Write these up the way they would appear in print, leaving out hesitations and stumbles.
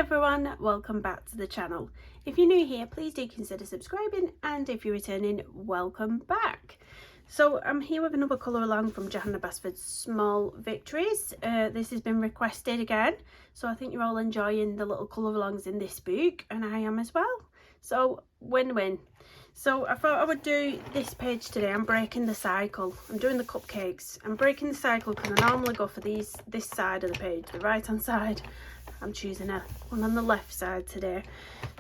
everyone, welcome back to the channel. If you're new here, please do consider subscribing, and if you're returning, welcome back. So I'm here with another colour along from Johanna Basford's Small Victories. This has been requested again, so I think you're all enjoying the little colour alongs in this book, and I am as well. So win-win. So I thought I would do this page today. I'm breaking the cycle. I'm doing the cupcakes. I'm breaking the cycle because I normally go for this side of the page, the right hand side. I'm choosing one on the left side today.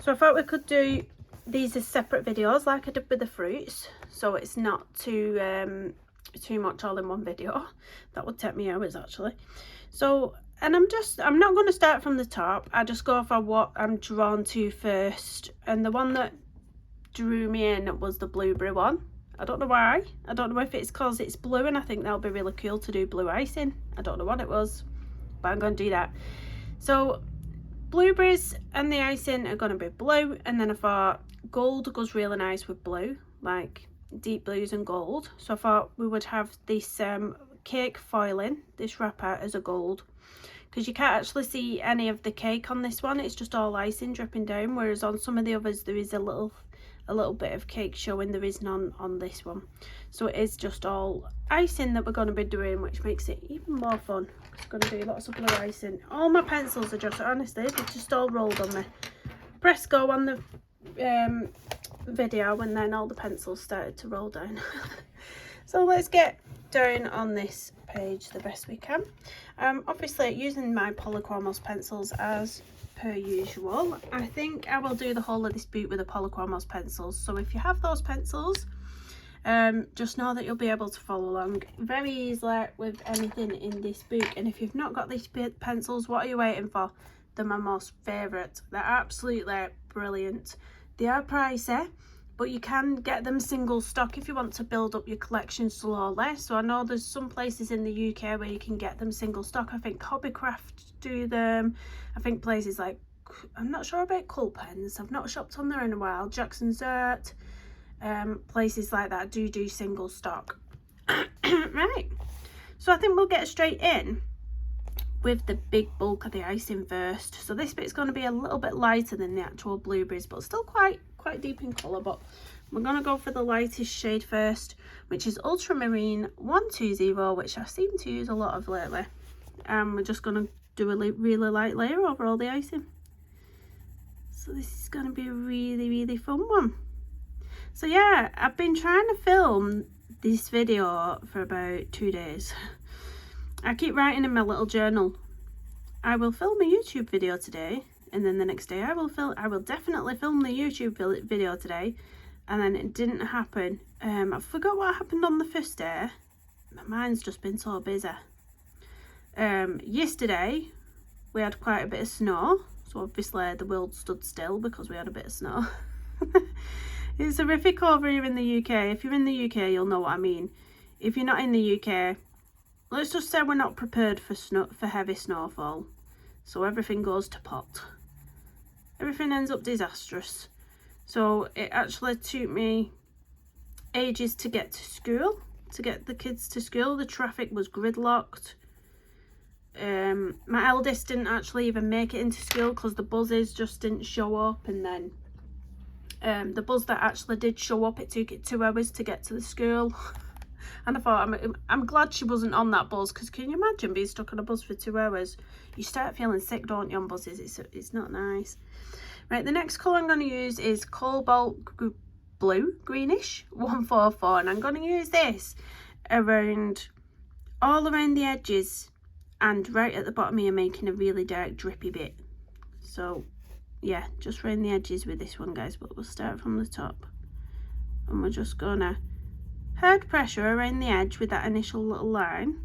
So I thought we could do these as separate videos like I did with the fruits, so it's not too much all in one video. That would take me hours actually. So, and I'm not going to start from the top. I just go for what I'm drawn to first, and the one that drew me in was the blueberry one. I don't know why. I don't know if it's because it's blue and I think that'll be really cool to do blue icing. I don't know what it was, but I'm going to do that. So blueberries and the icing are going to be blue, and then I thought gold goes really nice with blue, like deep blues and gold. So I thought we would have this cake foiling, this wrapper, as a gold, because you can't actually see any of the cake on this one. It's just all icing dripping down, whereas on some of the others there is a little bit of cake showing. There is none on this one, so it is just all icing that we're going to be doing, which makes it even more fun. I'm going to do lots of blue icing. All my pencils are just, honestly, they've just all rolled on me. Press go on the video, and then all the pencils started to roll down. So let's get down on this page the best we can. Obviously using my polychromos pencils as per usual. I think I will do the whole of this boot with the polychromos pencils, so if you have those pencils, just know that you'll be able to follow along very easily with anything in this book. And if you've not got these pencils, what are you waiting for? They're my most favourite. They're absolutely brilliant. They are pricey, but you can get them single stock if you want to build up your collection slowly. So I know there's some places in the UK where you can get them single stock. I think Hobbycraft do them. I think places like, I'm not sure about Cult Pens, I've not shopped on there in a while, Jackson's Dirt, places like that do single stock. Right, so I think we'll get straight in with the big bulk of the icing first. So this bit's going to be a little bit lighter than the actual blueberries, but still quite deep in colour. But we're going to go for the lightest shade first, which is Ultramarine 120, which I seem to use a lot of lately. We're just going to do a really light layer over all the icing. So this is going to be a really fun one. So yeah, I've been trying to film this video for about 2 days. I keep writing in my little journal, I will film a YouTube video today, and then the next day I will definitely film the YouTube video today, and then it didn't happen. I forgot what happened on the first day. My mind's just been so busy. Yesterday we had quite a bit of snow, so obviously the world stood still because we had a bit of snow. It's horrific over here in the UK. If you're in the UK, you'll know what I mean. If you're not in the UK, let's just say we're not prepared for heavy snowfall, so everything goes to pot. Everything ends up disastrous. So it actually took me ages to get to school, to get the kids to school. The traffic was gridlocked. My eldest didn't actually even make it into school because the buses just didn't show up, and then the bus that actually did show up, it took it 2 hours to get to the school. And I thought, I'm glad she wasn't on that bus, because can you imagine being stuck on a bus for 2 hours? You start feeling sick, don't you, on buses? It's not nice. Right, the next colour I'm going to use is Cobalt Blue, greenish 144, and I'm going to use this all around the edges and right at the bottom here, making a really dark drippy bit. So yeah, just around the edges with this one, guys, but we'll start from the top, and we're just gonna hard pressure around the edge with that initial little line,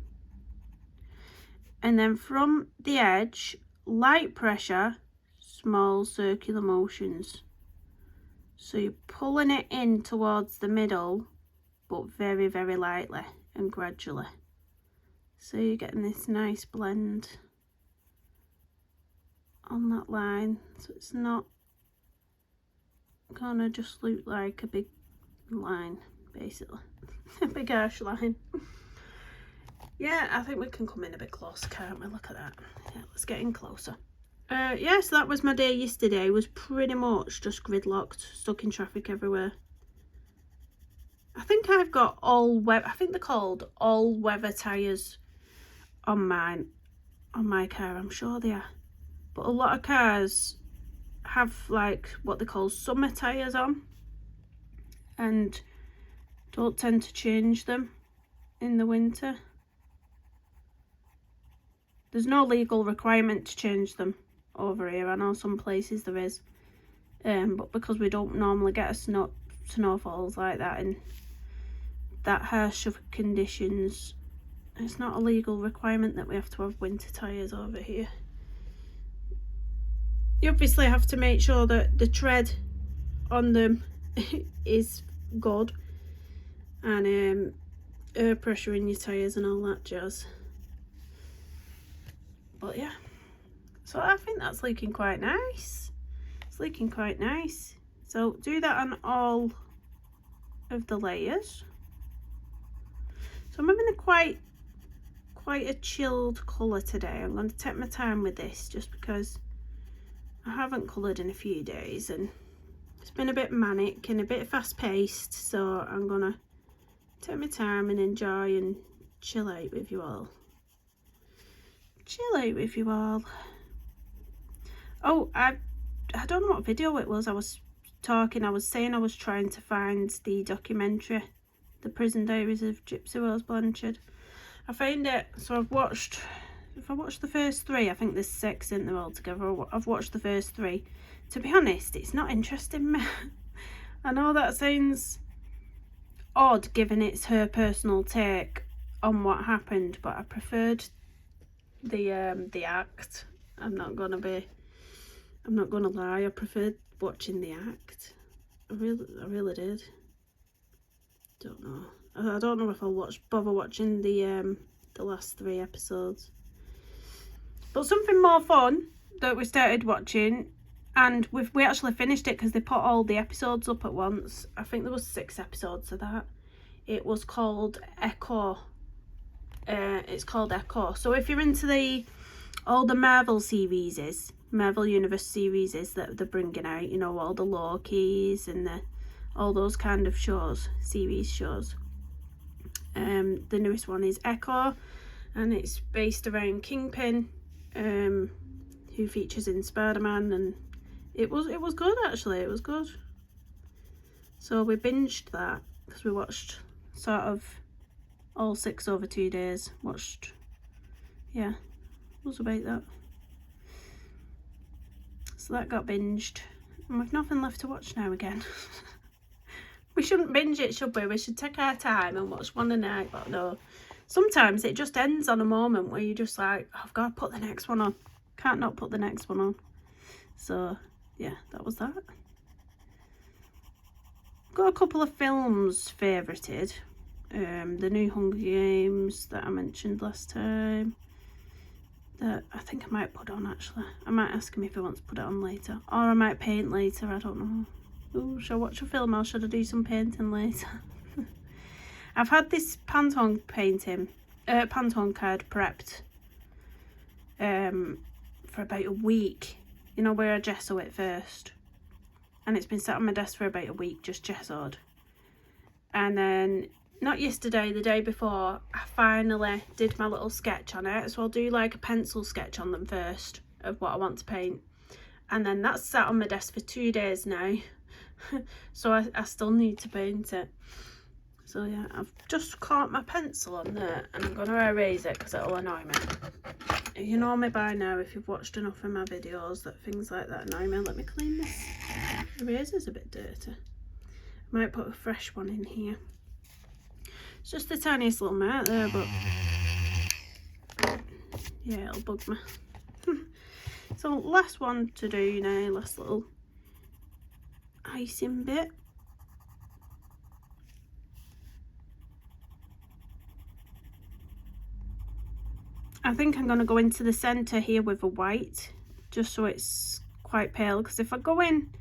and then from the edge, light pressure, small circular motions. So you're pulling it in towards the middle, but very lightly and gradually, so you're getting this nice blend on that line, so it's not gonna just look like a big line, basically. A big harsh line. Yeah, I think we can come in a bit closer, can't we? Look at that. Yeah, let's get in closer. Yeah, so that was my day yesterday. It was pretty much just gridlocked, stuck in traffic everywhere. I think I've got I think they're called all-weather tyres on my car. I'm sure they are. But a lot of cars have like what they call summer tyres on and don't tend to change them in the winter. There's no legal requirement to change them over here. I know some places there is, but because we don't normally get snowfalls like that in that harsh of conditions, it's not a legal requirement that we have to have winter tyres over here. You obviously have to make sure that the tread on them is good, and air pressure in your tyres and all that jazz. But yeah, so I think that's looking quite nice. It's looking quite nice. So do that on all of the layers. So I'm having a quite a chilled colour today. I'm going to take my time with this just because I haven't coloured in a few days and it's been a bit manic and a bit fast paced, so I'm going to take my time and enjoy and chill out with you all. Oh, I don't know what video it was. I was saying I was trying to find the documentary, The Prison Diaries of Gypsy Rose Blanchard. I found it, so if I watched the first 3, I think there's 6 in there altogether. I've watched the first 3. To be honest, it's not interesting me. I know that sounds odd given it's her personal take on what happened, but I preferred the act. I'm not gonna lie, I preferred watching the act. I really did. Don't know. I don't know if I'll bother watching the last 3 episodes. But something more fun that we started watching, and we actually finished it because they put all the episodes up at once. I think there was 6 episodes of that. It was called Echo. It's called Echo. So if you're into all the Marvel Universe series that they're bringing out, you know, all the Lokis and all those kind of series shows. The newest one is Echo, and it's based around Kingpin, who features in Spider-Man, and it was good actually. It was good. So we binged that because we watched sort of all 6 over 2 days. Yeah, it was about that. So that got binged, and we've nothing left to watch now again. We shouldn't binge it, should we? We should take our time and watch one a night, but no. Sometimes it just ends on a moment where you're just like, oh, I've got to put the next one on. Can't not put the next one on. So, yeah, that was that. Got a couple of films favourited. The new Hunger Games that I mentioned last time. That I think I might put on, actually. I might ask him if he wants to put it on later. Or I might paint later, I don't know. Ooh, should I watch a film or should I do some painting later? I've had this Panton card prepped for about a week. You know, where I gesso it first. And it's been sat on my desk for about a week, just gessoed. And then, not yesterday, the day before, I finally did my little sketch on it. So I'll do like a pencil sketch on them first of what I want to paint. And then that's sat on my desk for 2 days now. So I still need to paint it. So yeah, I've just caught my pencil on there and I'm going to erase it because it'll annoy me. You know me by now if you've watched enough of my videos that things like that annoy me. Let me clean this. The eraser's a bit dirty. I might put a fresh one in here. It's just the tiniest little mark there, but yeah, it'll bug me. So last one to do now, last little icing bit. I think I'm going to go into the centre here with a white, just so it's quite pale, because if I go in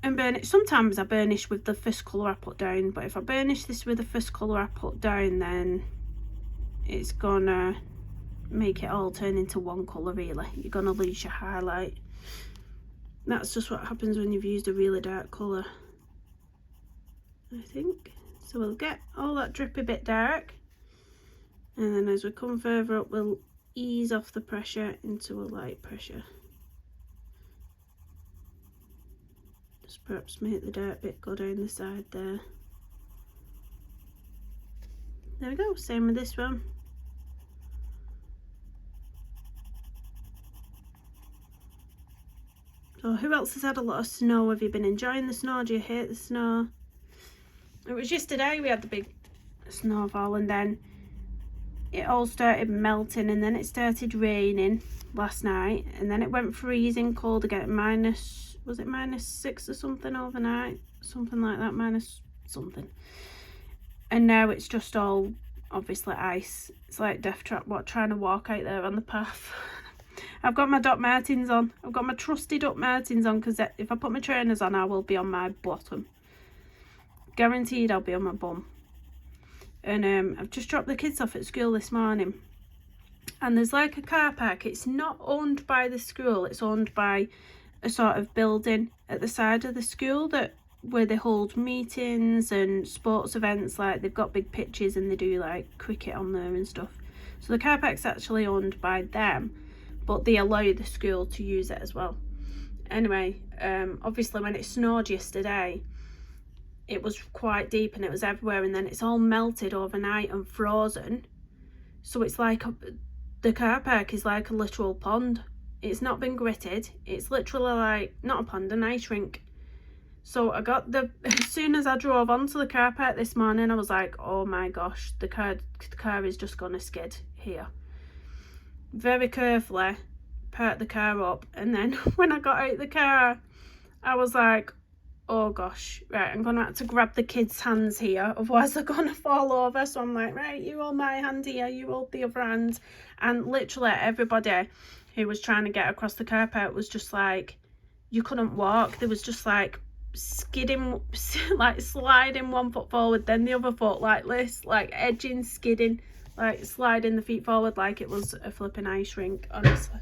and burnish, sometimes I burnish with the first colour I put down, but if I burnish this with the first colour I put down, then it's gonna make it all turn into one colour really. You're going to lose your highlight. That's just what happens when you've used a really dark colour, I think. So we'll get all that drippy bit dark, and then as we come further up we'll ease off the pressure into a light pressure. Just perhaps make the dark bit go down the side there. There we go, same with this one. So who else has had a lot of snow? Have you been enjoying the snow? Do you hate the snow? It was yesterday we had the big snowfall, and then it all started melting, and then it started raining last night, and then it went freezing cold again. Minus, was it -6 or something overnight? Something like that, minus something. And now it's just all obviously ice. It's like death trap, trying to walk out there on the path. I've got my Doc Martens on. I've got my trusty Doc Martens on, because if I put my trainers on I will be on my bottom. Guaranteed I'll be on my bum. And I've just dropped the kids off at school this morning, and there's like a car park. It's not owned by the school, it's owned by a sort of building at the side of the school where they hold meetings and sports events. Like they've got big pitches and they do like cricket on there and stuff. So the car park's actually owned by them, but they allow the school to use it as well. Anyway, obviously when it snowed yesterday, it was quite deep and it was everywhere, and then it's all melted overnight and frozen. So it's like the car park is like a literal pond. It's not been gritted. It's literally like, not a pond, an ice rink. So I got as soon as I drove onto the car park this morning, I was like, oh my gosh, the car is just gonna skid here. Very carefully parked the car up, and then when I got out the car I was like, oh gosh, right, I'm gonna have to grab the kids' hands here, otherwise they're gonna fall over. So I'm like, right, you hold my hand here, you hold the other hand. And literally everybody who was trying to get across the car park was just like, you couldn't walk. There was just like skidding, like sliding one foot forward, then the other foot like this, like edging, skidding, like sliding the feet forward like it was a flipping ice rink, honestly.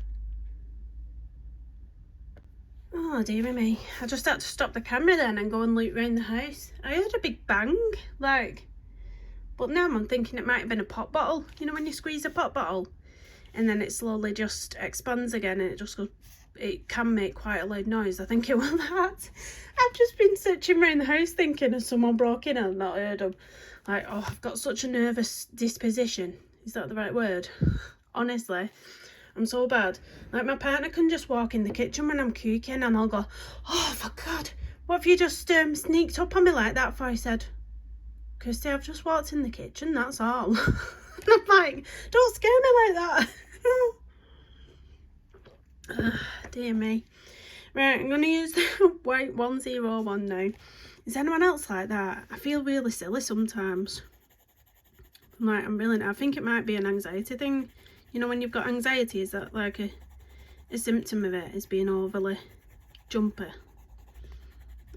Oh dear me, I just had to stop the camera then and go and look around the house. I heard a big bang, like, but now I'm thinking it might have been a pop bottle. You know when you squeeze a pop bottle and then it slowly just expands again and it just goes, it can make quite a loud noise. I think it was that. I've just been searching around the house thinking if someone broke in and I've not heard them. Like, oh, I've got such a nervous disposition. Is that the right word? Honestly, I'm so bad. Like, my partner can just walk in the kitchen when I'm cooking and I'll go, oh, for God, what have you just sneaked up on me like that for? I said, Kirsty, I've just walked in the kitchen, that's all. And I'm like, don't scare me like that. Dear me. Right, I'm going to use the white 101 now. Is anyone else like that? I feel really silly sometimes. Like, I think it might be an anxiety thing. You know, when you've got anxiety, is that like a symptom of it, is being overly jumpy?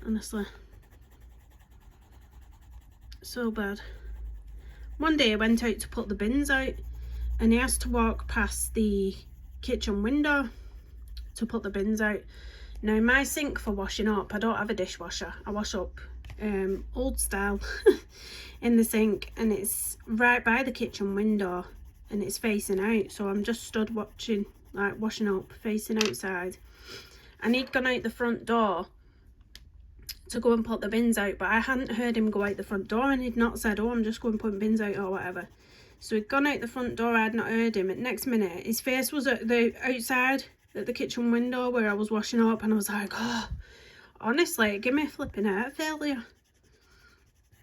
Honestly. So bad. One day I went out to put the bins out and he has to walk past the kitchen window to put the bins out. Now my sink for washing up, I don't have a dishwasher. I wash up old style in the sink, and it's right by the kitchen window and it's facing out, so I'm just stood watching, like washing up facing outside, and he'd gone out the front door to go and put the bins out, but I hadn't heard him go out the front door, and he'd not said, oh, I'm just going to put bins out or whatever. So he'd gone out the front door, I had not heard him. At next minute his face was at the outside at the kitchen window where I was washing up, and I was like, oh, honestly, give me a flipping heart failure.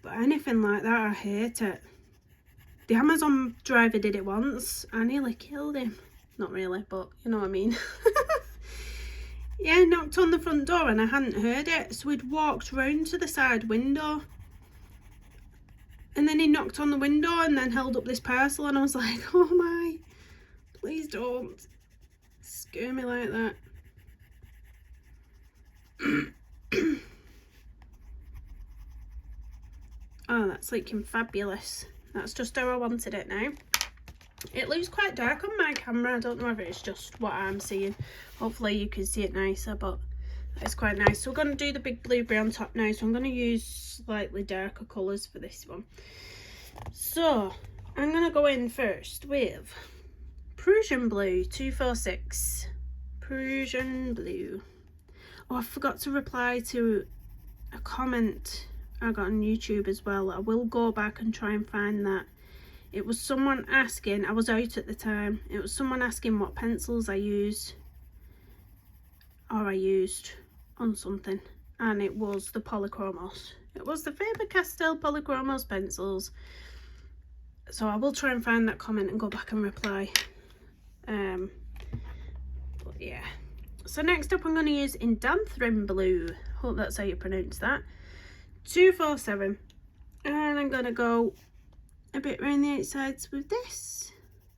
But anything like that, I hate it. The Amazon driver did it once. I nearly killed him. Not really, but you know what I mean. Yeah, knocked on the front door and I hadn't heard it, so he'd walked round to the side window, and then he knocked on the window and then held up this parcel, and I was like, oh my, please don't scare me like that. Oh, that's looking fabulous. That's just how I wanted it now. It looks quite dark on my camera. I don't know if it's just what I'm seeing. Hopefully you can see it nicer, but it's quite nice. So we're going to do the big blueberry on top now. So I'm going to use slightly darker colours for this one. So I'm going to go in first with Prussian Blue 246. Prussian Blue. Oh, I forgot to reply to a comment I got on YouTube as well. I will go back and try and find that. It was someone asking, I was out at the time, it was someone asking what pencils I used, or I used on something, and it was the Polychromos. It was the Faber-Castell Polychromos pencils. So I will try and find that comment and go back and reply. But yeah. So next up I'm going to use Indanthrene Blue. Hope that's how you pronounce that. 247. And I'm going to go a bit around the outsides with this.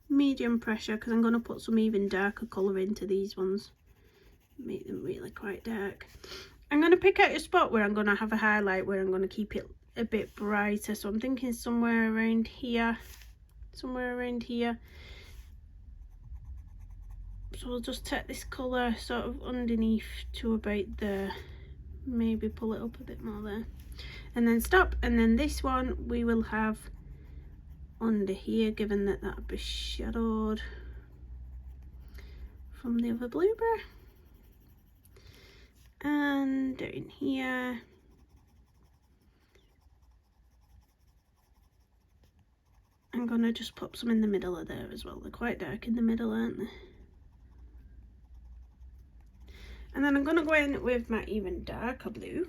Medium pressure, because I'm going to put some even darker colour into these ones. Make them really quite dark. I'm going to pick out a spot where I'm going to have a highlight, where I'm going to keep it a bit brighter. So I'm thinking somewhere around here. Somewhere around here. So I'll just take this colour sort of underneath to about there. Maybe pull it up a bit more there. And then stop. And then this one we will have under here, given that that'll be shadowed from the other blueberry. And down here. I'm going to just pop some in the middle of there as well. They're quite dark in the middle, aren't they? And then I'm going to go in with my even darker blue,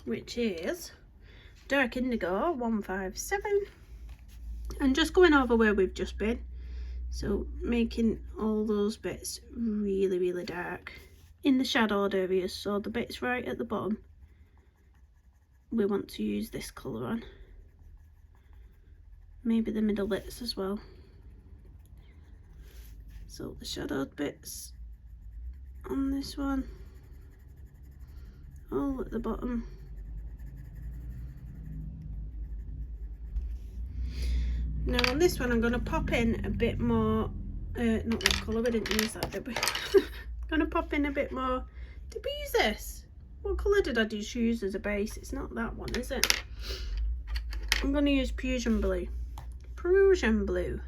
which is Dark Indigo 157. And just going over where we've just been. So making all those bits really, really dark in the shadowed areas. So the bits right at the bottom, we want to use this colour on. Maybe the middle bits as well. So the shadowed bits on this one, all at the bottom. Now on this one I'm going to pop in a bit more, not that colour, we didn't use that, did we? I'm going to pop in a bit more. Did we use this? What colour did I just use as a base? It's not that one, is it? I'm going to use Prussian Blue. Prussian Blue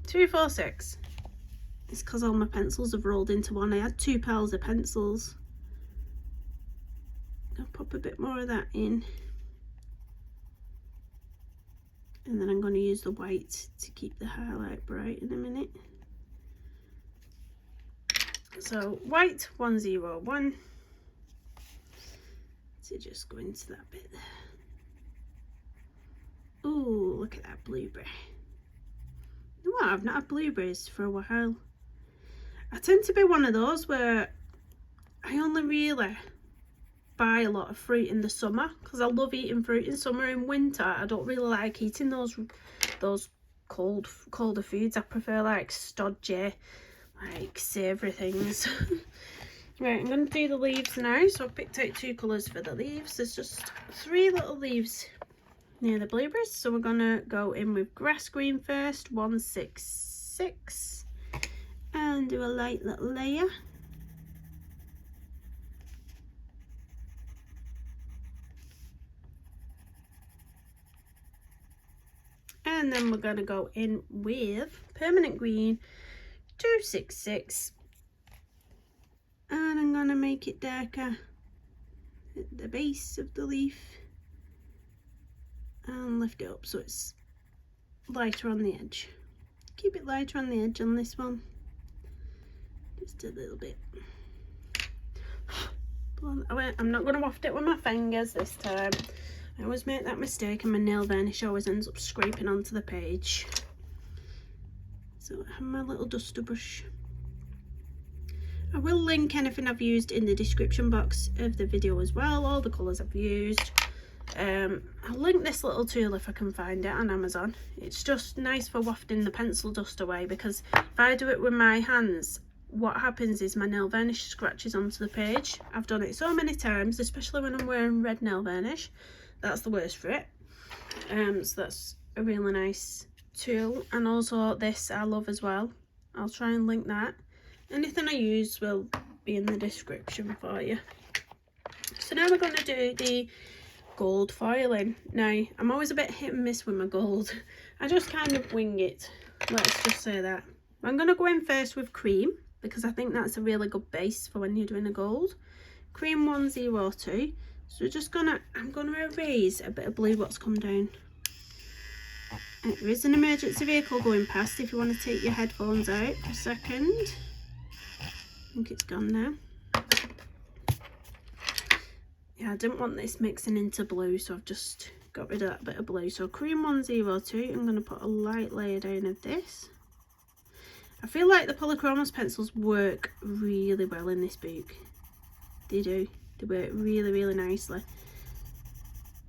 246. It's because all my pencils have rolled into one. I had 2 piles of pencils. I'll pop a bit more of that in. And then I'm going to use the white to keep the highlight bright in a minute. So white 101. So just go into that bit there. Oh, look at that blueberry. You know what? I've not had blueberries for a while. I tend to be one of those where I only really buy a lot of fruit in the summer, because I love eating fruit in summer. In winter I don't really like eating those colder foods. I prefer like stodgy, like savoury things. Right, I'm going to do the leaves now. So I've picked out 2 colours for the leaves. There's just 3 little leaves near the blueberries, so we're going to go in with grass green first, 166, and do a light little layer. And then we're going to go in with permanent green 266, and I'm going to make it darker at the base of the leaf and lift it up so it's lighter on the edge. Keep it lighter on the edge on this one, just a little bit. I'm not going to waft it with my fingers this time. I always make that mistake and my nail varnish always ends up scraping onto the page. So I have my little duster brush. I will link anything I've used in the description box of the video as well, all the colours I've used. I'll link this little tool if I can find it on Amazon. It's just nice for wafting the pencil dust away, because if I do it with my hands, what happens is my nail varnish scratches onto the page. I've done it so many times, especially when I'm wearing red nail varnish. That's the worst for it. So that's a really nice tool, and also this I love as well. I'll try and link that. Anything I use will be in the description for you. So now we're going to do the gold foiling. Now, I'm always a bit hit and miss with my gold. I just kind of wing it, let's just say that. I'm going to go in first with cream, because I think that's a really good base for when you're doing a gold. Cream 102. So I'm gonna erase a bit of blue what's come down. There is an emergency vehicle going past if you want to take your headphones out for a second. I think it's gone now. Yeah, I didn't want this mixing into blue, so I've just got rid of that bit of blue. So cream 102, I'm going to put a light layer down of this. I feel like the Polychromos pencils work really well in this book. They do. They work really, really nicely.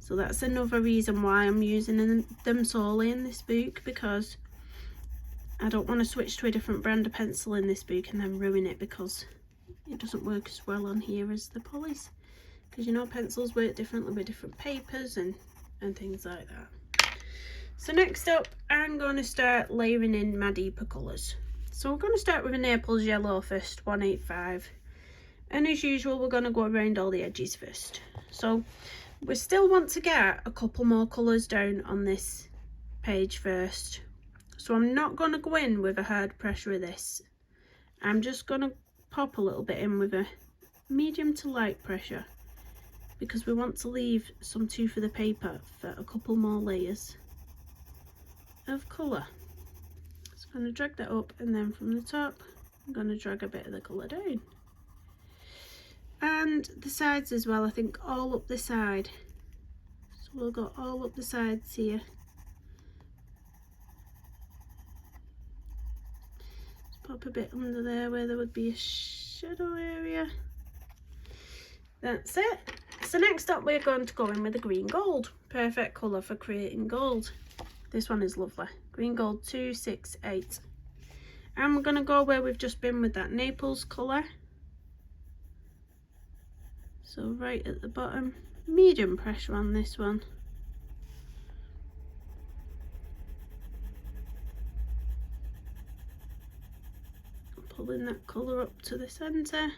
So that's another reason why I'm using them solely in this book, because I don't want to switch to a different brand of pencil in this book and then ruin it because it doesn't work as well on here as the polys. Because you know pencils work differently with different papers and things like that. So next up, I'm going to start layering in my deeper colours. So we're going to start with a Naples yellow first, 185. And as usual, we're going to go around all the edges first. So we still want to get a couple more colours down on this page first. So I'm not going to go in with a hard pressure of this. I'm just going to pop a little bit in with a medium to light pressure, because we want to leave some tooth of the paper for a couple more layers of colour. So I'm going to drag that up, and then from the top I'm going to drag a bit of the colour down. And the sides as well, I think all up the side. So we'll go all up the sides here. Just pop a bit under there where there would be a shadow area. That's it. So next up we're going to go in with the green gold. Perfect colour for creating gold. This one is lovely. Green gold 268. And we're going to go where we've just been with that Naples colour. So right at the bottom, medium pressure on this one. Pulling that colour up to the centre.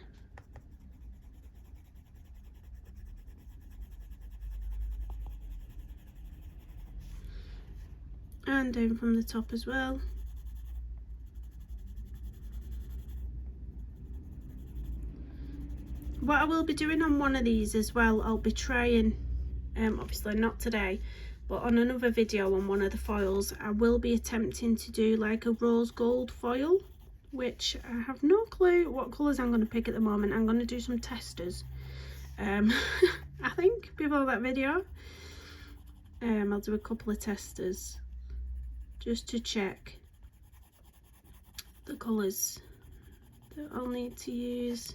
And down from the top as well. What I will be doing on one of these as well, I'll be trying, obviously not today, but on another video on one of the foils, I will be attempting to do like a rose gold foil, which I have no clue what colours I'm going to pick at the moment. I'm going to do some testers, I think, before that video. I'll do a couple of testers just to check the colours that I'll need to use.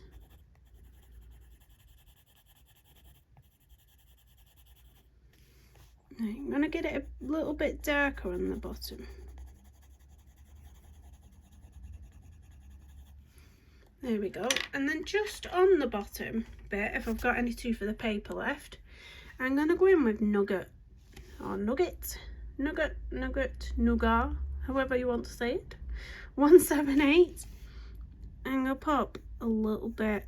I'm going to get it a little bit darker on the bottom. There we go. And then just on the bottom bit, if I've got any tooth of the paper left, I'm going to go in with Nougat, or Nougat, Nougat, however you want to say it, 178. I'm going to pop a little bit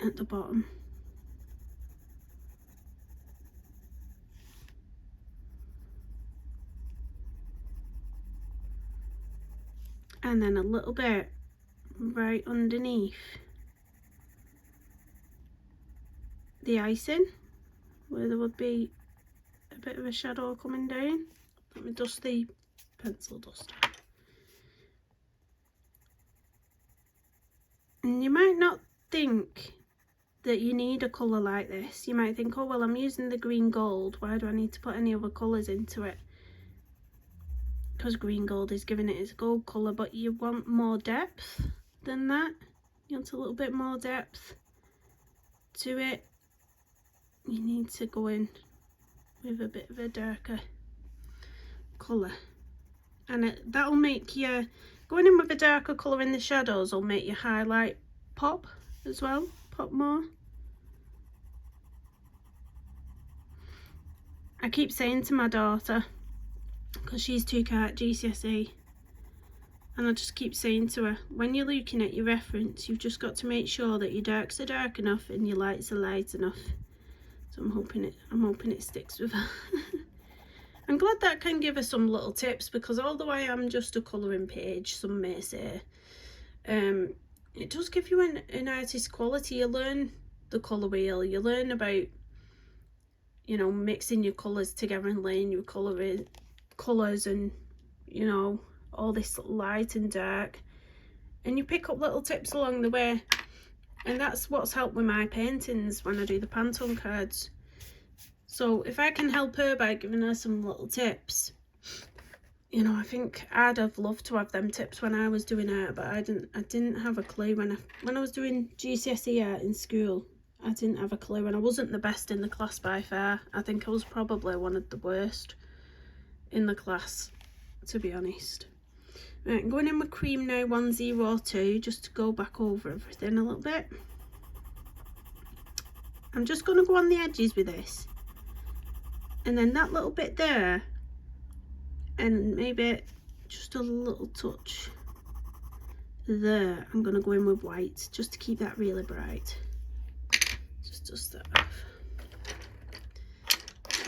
at the bottom. And then a little bit right underneath the icing, where there would be a bit of a shadow coming down. Let me dust the pencil duster. And you might not think that you need a colour like this. You might think, oh well, I'm using the green gold, why do I need to put any other colours into it? Because green gold is giving it its gold colour, but you want more depth than that. You want a little bit more depth to it. You need to go in with a bit of a darker colour, and that'll make you, going in with a darker colour in the shadows will make your highlight pop as well, pop more. I keep saying to my daughter, because she's took out GCSE. And I just keep saying to her, when you're looking at your reference, you've just got to make sure that your darks are dark enough and your lights are light enough. So I'm hoping it sticks with her. I'm glad that can give her some little tips, because although I am just a colouring page, some may say, it does give you an artist's quality. You learn the colour wheel, you learn about, you know, mixing your colours together and laying your colours and, you know, all this light and dark, and you pick up little tips along the way. And that's what's helped with my paintings when I do the Panton cards. So if I can help her by giving her some little tips, you know, I think I'd have loved to have them tips when I was doing art, but I didn't have a clue when I was doing GCSE art in school. I didn't have a clue, and I wasn't the best in the class by far. I think I was probably one of the worst in the class, to be honest. Right, I'm going in with cream now, 102, just to go back over everything a little bit. I'm just going to go on the edges with this, and then that little bit there, and maybe just a little touch there, I'm going to go in with white just to keep that really bright. Just dust that off.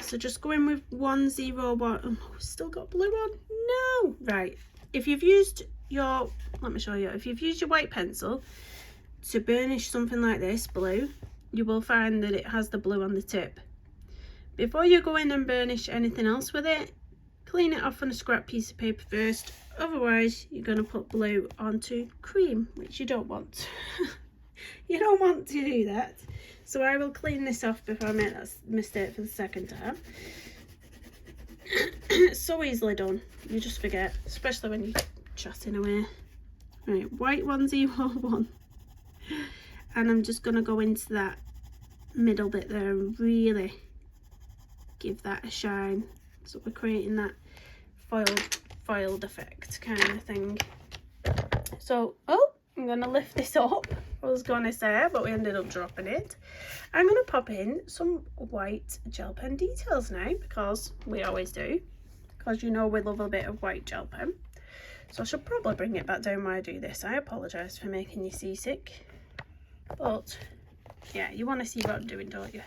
So just go in with 101. Oh, still got blue on. No! Right. If you've used your, let me show you, if you've used your white pencil to burnish something like this, blue, you will find that it has the blue on the tip. Before you go in and burnish anything else with it, clean it off on a scrap piece of paper first. Otherwise, you're going to put blue onto cream, which you don't want. You don't want to do that. So I will clean this off before I make that mistake for the second time. It's so easily done, you just forget, especially when you're chatting away. Right, white 101, and I'm just going to go into that middle bit there and really give that a shine, so we're creating that foiled effect kind of thing. So, oh, I'm going to lift this up, I was going to say, but we ended up dropping it. I'm going to pop in some white gel pen details now, because we always do, because you know we love a bit of white gel pen. So I should probably bring it back down while I do this. I apologise for making you seasick, but yeah, you want to see what I'm doing, don't you?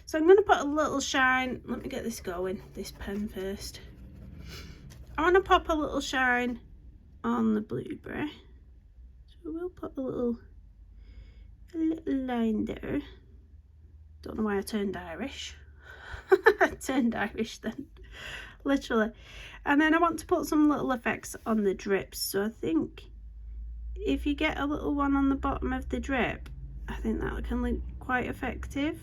So I'm going to put a little shine. Let me get this going, this pen first. I want to pop a little shine on the blueberry. So we'll put a little line there. Don't know why I turned Irish. I turned Irish then, literally. And then I want to put some little effects on the drips. So I think if you get a little one on the bottom of the drip, I think that can look quite effective.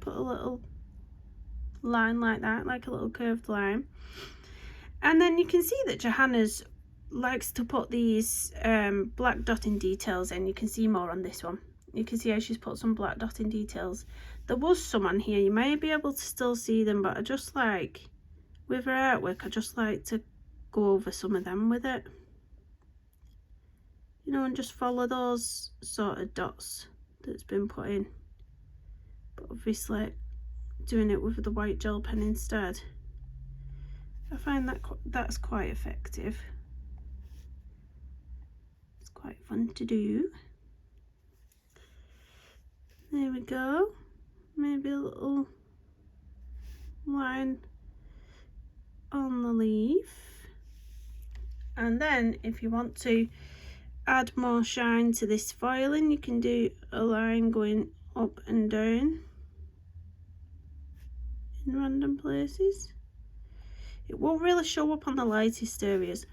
Put a little line like that, like a little curved line. And then you can see that Johanna's likes to put these black dotting details in. You can see more on this one. You can see how she's put some black dotting details. There was some on here, you may be able to still see them, but I just like, with her artwork, I just like to go over some of them with it, you know, and just follow those sort of dots that's been put in. But obviously doing it with the white gel pen instead, I find that that's quite effective. It's quite fun to do. There we go. Maybe a little line on the leaf. And then if you want to add more shine to this foiling, you can do a line going up and down in random places. It won't really show up on the lightest areas,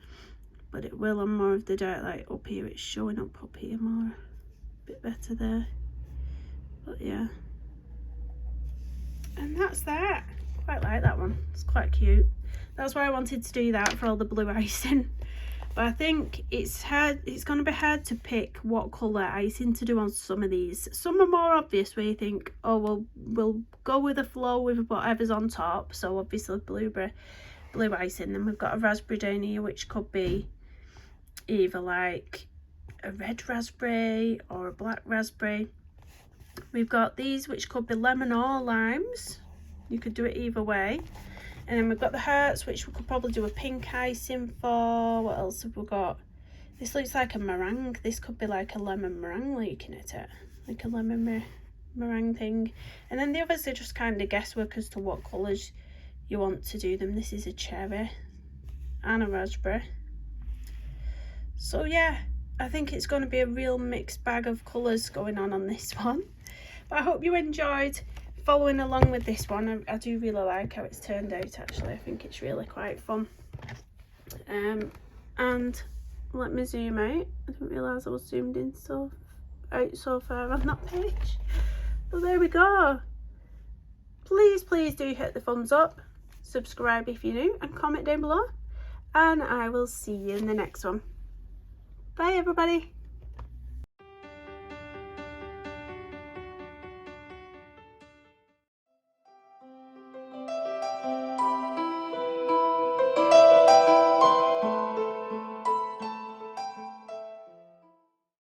but it will on more of the dark. Like up here, it's showing up here more, a bit better there. But yeah, and that's that. Quite like that one, it's quite cute. That's why I wanted to do that for all the blue icing. But I think it's going to be hard to pick what colour icing to do on some of these. Some are more obvious where you think, oh well, we'll go with the flow with whatever's on top. So obviously blue icing. Then we've got a raspberry down here, which could be either like a red raspberry or a black raspberry. We've got these which could be lemon or limes. You could do it either way. And then we've got the hearts, which we could probably do a pink icing for. What else have we got? This looks like a meringue. This could be like a lemon meringue looking at it. Like a lemon meringue thing. And then the others are just kind of guesswork as to what colours you want to do them. This is a cherry and a raspberry. So yeah, I think it's going to be a real mixed bag of colours going on this one. But I hope you enjoyed following along with this one. I do really like how it's turned out actually. I think it's really quite fun. And let me zoom out. I didn't realise I was zoomed in out so far on that page. But there we go. Please do hit the thumbs up, subscribe if you're new, and comment down below. And I will see you in the next one. Bye everybody.